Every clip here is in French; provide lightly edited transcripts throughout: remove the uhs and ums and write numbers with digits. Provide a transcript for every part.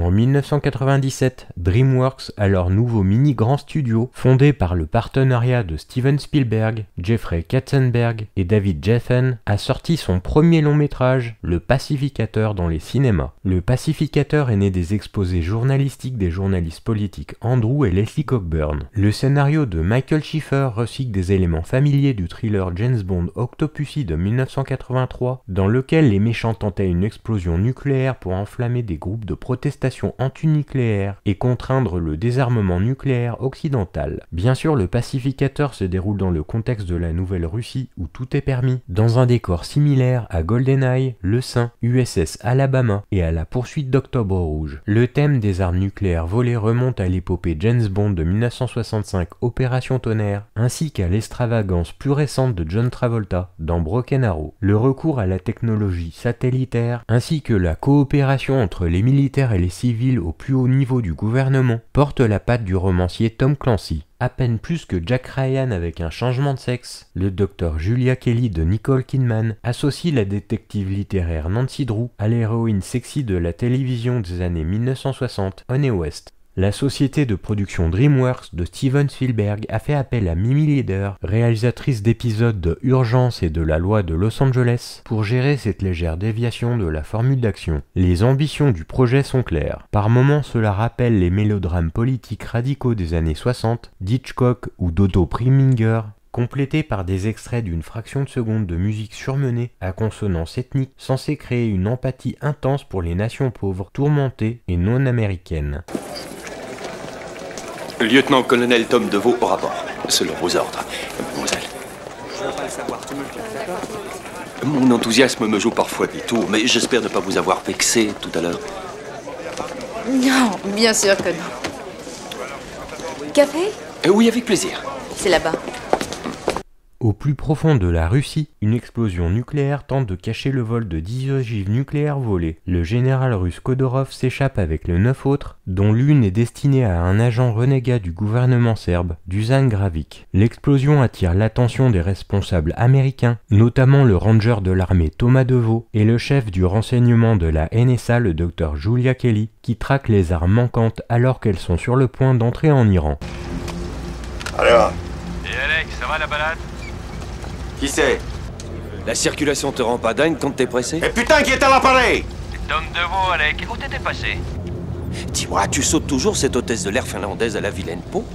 En 1997, DreamWorks, alors nouveau mini-grand studio, fondé par le partenariat de Steven Spielberg, Jeffrey Katzenberg et David Geffen, a sorti son premier long métrage, Le Pacificateur, dans les cinémas. Le Pacificateur est né des exposés journalistiques des journalistes politiques Andrew et Leslie Cockburn. Le scénario de Michael Schiffer recycle des éléments familiers du thriller James Bond Octopussy de 1983, dans lequel les méchants tentaient une explosion nucléaire pour enflammer des groupes de protestation antinucléaire et contraindre le désarmement nucléaire occidental. Bien sûr, le Pacificateur se déroule dans le contexte de la Nouvelle-Russie où tout est permis, dans un décor similaire à GoldenEye, Le Saint, USS Alabama et à la poursuite d'Octobre Rouge. Le thème des armes nucléaires volées remonte à l'épopée James Bond de 1965 Opération Tonnerre, ainsi qu'à l'extravagance plus récente de John Travolta dans Broken Arrow. Le recours à la technologie satellitaire, ainsi que la coopération entre les militaires et les civils au plus haut niveau du gouvernement, porte la patte du romancier Tom Clancy. À peine plus que Jack Ryan avec un changement de sexe, le docteur Julia Kelly de Nicole Kidman associe la détective littéraire Nancy Drew à l'héroïne sexy de la télévision des années 1960, Honey West. La société de production DreamWorks de Steven Spielberg a fait appel à Mimi Leder, réalisatrice d'épisodes de Urgence et de La Loi de Los Angeles, pour gérer cette légère déviation de la formule d'action. Les ambitions du projet sont claires. Par moments, cela rappelle les mélodrames politiques radicaux des années 60, d'Hitchcock ou d'Otto Preminger, complétés par des extraits d'une fraction de seconde de musique surmenée à consonance ethnique censée créer une empathie intense pour les nations pauvres, tourmentées et non américaines. Lieutenant-colonel Tom Deveau au rapport. Selon vos ordres, mademoiselle. Mon enthousiasme me joue parfois des tours, mais j'espère ne pas vous avoir vexé tout à l'heure. Non, bien sûr que non. Café ? Oui, avec plaisir. C'est là-bas. Au plus profond de la Russie, une explosion nucléaire tente de cacher le vol de 10 ogives nucléaires volées. Le général russe Khodorov s'échappe avec les 9 autres, dont l'une est destinée à un agent renégat du gouvernement serbe, Dusan Gravic. L'explosion attire l'attention des responsables américains, notamment le ranger de l'armée Thomas Deveau et le chef du renseignement de la NSA, le docteur Julia Kelly, qui traque les armes manquantes alors qu'elles sont sur le point d'entrer en Iran. Alors ? Et Alex, ça va la balade ? Qui c'est? La circulation te rend pas dingue quand t'es pressé? Et putain, qui est à l'appareil? Tom Deveau, Alex, où t'étais passé? Dis-moi, tu sautes toujours cette hôtesse de l'air finlandaise à la vilaine peau?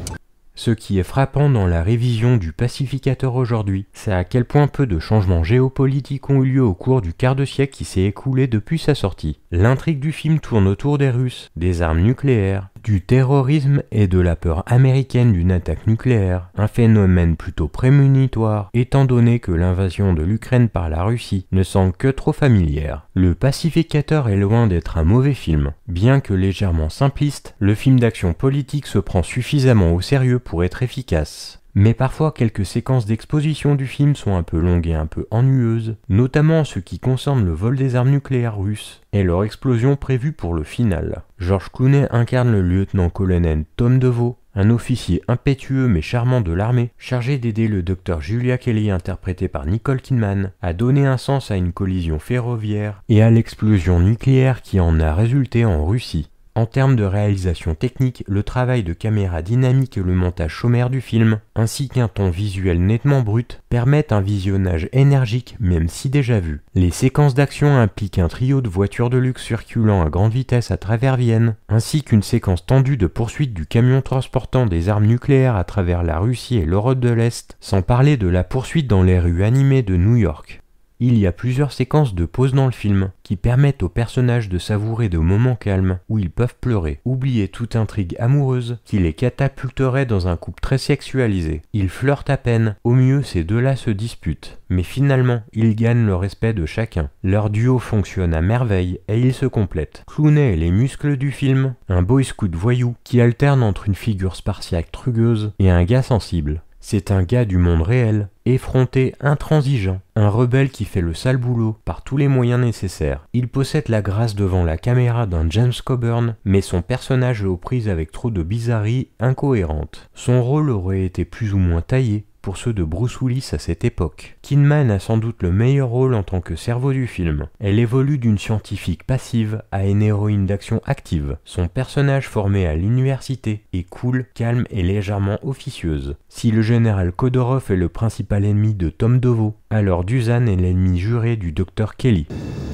Ce qui est frappant dans la révision du Pacificateur aujourd'hui, c'est à quel point peu de changements géopolitiques ont eu lieu au cours du quart de siècle qui s'est écoulé depuis sa sortie. L'intrigue du film tourne autour des Russes, des armes nucléaires, du terrorisme et de la peur américaine d'une attaque nucléaire, un phénomène plutôt prémonitoire étant donné que l'invasion de l'Ukraine par la Russie ne semble que trop familière. Le Pacificateur est loin d'être un mauvais film. Bien que légèrement simpliste, le film d'action politique se prend suffisamment au sérieux pour être efficace. Mais parfois quelques séquences d'exposition du film sont un peu longues et un peu ennuyeuses, notamment en ce qui concerne le vol des armes nucléaires russes et leur explosion prévue pour le final. George Clooney incarne le lieutenant-colonel Tom Deveau, un officier impétueux mais charmant de l'armée, chargé d'aider le docteur Julia Kelly interprété par Nicole Kidman à donner un sens à une collision ferroviaire et à l'explosion nucléaire qui en a résulté en Russie. En termes de réalisation technique, le travail de caméra dynamique et le montage sommaire du film, ainsi qu'un ton visuel nettement brut, permettent un visionnage énergique même si déjà vu. Les séquences d'action impliquent un trio de voitures de luxe circulant à grande vitesse à travers Vienne, ainsi qu'une séquence tendue de poursuite du camion transportant des armes nucléaires à travers la Russie et l'Europe de l'Est, sans parler de la poursuite dans les rues animées de New York. Il y a plusieurs séquences de pause dans le film qui permettent aux personnages de savourer de moments calmes où ils peuvent pleurer, oublier toute intrigue amoureuse qui les catapulterait dans un couple très sexualisé. Ils flirtent à peine, au mieux ces deux-là se disputent, mais finalement ils gagnent le respect de chacun. Leur duo fonctionne à merveille et ils se complètent. Clooney est les muscles du film, un boy scout voyou qui alterne entre une figure spartiate trugueuse et un gars sensible. C'est un gars du monde réel, effronté, intransigeant, un rebelle qui fait le sale boulot par tous les moyens nécessaires. Il possède la grâce devant la caméra d'un James Coburn, mais son personnage est aux prises avec trop de bizarreries incohérentes. Son rôle aurait été plus ou moins taillé, pour ceux de Bruce Willis à cette époque. Kidman a sans doute le meilleur rôle en tant que cerveau du film. Elle évolue d'une scientifique passive à une héroïne d'action active. Son personnage formé à l'université est cool, calme et légèrement officieuse. Si le général Khodorov est le principal ennemi de Tom DeVoe, alors Duzan est l'ennemi juré du Dr Kelly.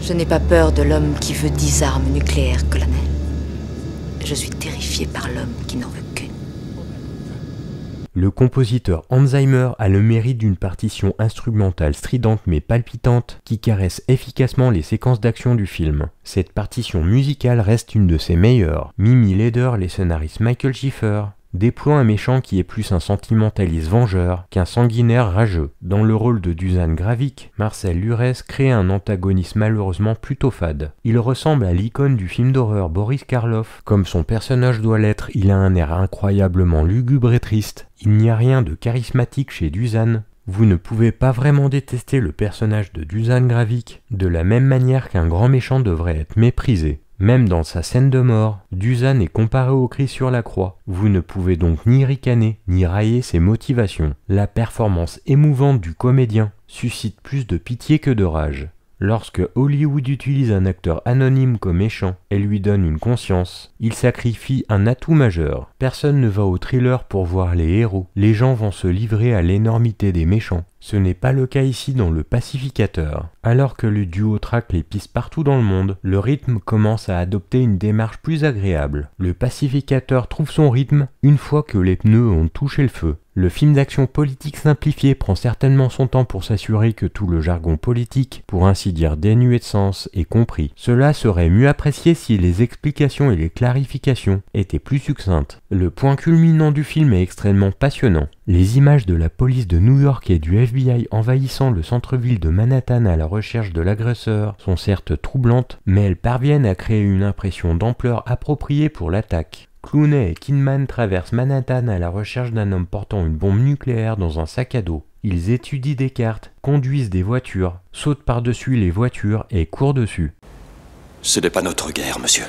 Je n'ai pas peur de l'homme qui veut 10 armes nucléaires, colonel. Je suis terrifié par l'homme qui n'en veut qu'une. Le compositeur Hans Zimmer a le mérite d'une partition instrumentale stridente mais palpitante qui caresse efficacement les séquences d'action du film. Cette partition musicale reste une de ses meilleures. Mimi Leder, les scénaristes Michael Schiffer, déploie un méchant qui est plus un sentimentaliste vengeur qu'un sanguinaire rageux. Dans le rôle de Dusan Gravik, Marcel Lurès crée un antagoniste malheureusement plutôt fade. Il ressemble à l'icône du film d'horreur Boris Karloff. Comme son personnage doit l'être, il a un air incroyablement lugubre et triste. Il n'y a rien de charismatique chez Dusan. Vous ne pouvez pas vraiment détester le personnage de Dusan Gravik, de la même manière qu'un grand méchant devrait être méprisé. Même dans sa scène de mort, Dusan est comparé au Christ sur la croix. Vous ne pouvez donc ni ricaner, ni railler ses motivations. La performance émouvante du comédien suscite plus de pitié que de rage. Lorsque Hollywood utilise un acteur anonyme comme méchant et lui donne une conscience, il sacrifie un atout majeur. Personne ne va au thriller pour voir les héros. Les gens vont se livrer à l'énormité des méchants. Ce n'est pas le cas ici dans Le Pacificateur. Alors que le duo traque les pistes partout dans le monde, le rythme commence à adopter une démarche plus agréable. Le Pacificateur trouve son rythme une fois que les pneus ont touché le feu. Le film d'action politique simplifié prend certainement son temps pour s'assurer que tout le jargon politique, pour ainsi dire dénué de sens, est compris. Cela serait mieux apprécié si les explications et les clarifications étaient plus succinctes. Le point culminant du film est extrêmement passionnant. Les images de la police de New York et du FBI envahissant le centre-ville de Manhattan à la recherche de l'agresseur sont certes troublantes, mais elles parviennent à créer une impression d'ampleur appropriée pour l'attaque. Clooney et Kidman traversent Manhattan à la recherche d'un homme portant une bombe nucléaire dans un sac à dos. Ils étudient des cartes, conduisent des voitures, sautent par-dessus les voitures et courent dessus. Ce n'est pas notre guerre, monsieur.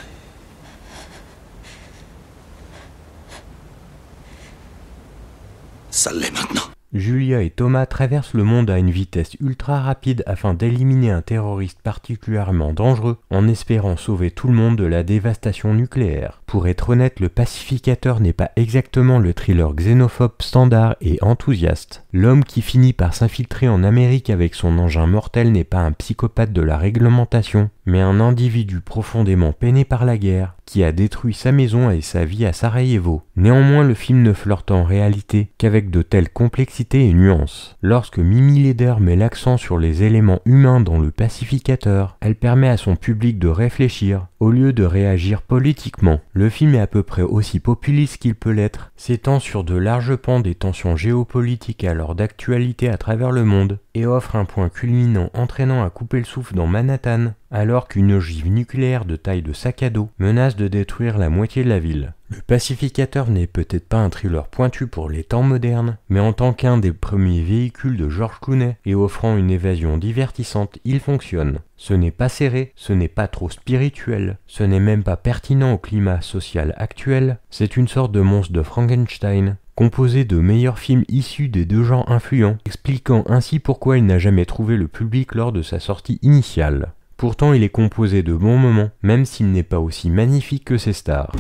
Ça l'est maintenant. Julia et Thomas traversent le monde à une vitesse ultra rapide afin d'éliminer un terroriste particulièrement dangereux en espérant sauver tout le monde de la dévastation nucléaire. Pour être honnête, Le Pacificateur n'est pas exactement le thriller xénophobe standard et enthousiaste. L'homme qui finit par s'infiltrer en Amérique avec son engin mortel n'est pas un psychopathe de la réglementation, mais un individu profondément peiné par la guerre qui a détruit sa maison et sa vie à Sarajevo. Néanmoins, le film ne flirte en réalité qu'avec de telles complexités et nuances. Lorsque Mimi Leder met l'accent sur les éléments humains dans Le Pacificateur, elle permet à son public de réfléchir au lieu de réagir politiquement. Le film est à peu près aussi populiste qu'il peut l'être, s'étend sur de larges pans des tensions géopolitiques alors d'actualité à travers le monde, et offre un point culminant entraînant à couper le souffle dans Manhattan, alors qu'une ogive nucléaire de taille de sac à dos menace de détruire la moitié de la ville. Le Pacificateur n'est peut-être pas un thriller pointu pour les temps modernes, mais en tant qu'un des premiers véhicules de George Clooney et offrant une évasion divertissante, il fonctionne. Ce n'est pas serré, ce n'est pas trop spirituel, ce n'est même pas pertinent au climat social actuel, c'est une sorte de monstre de Frankenstein, composé de meilleurs films issus des deux genres influents, expliquant ainsi pourquoi il n'a jamais trouvé le public lors de sa sortie initiale. Pourtant, il est composé de bons moments, même s'il n'est pas aussi magnifique que ses stars.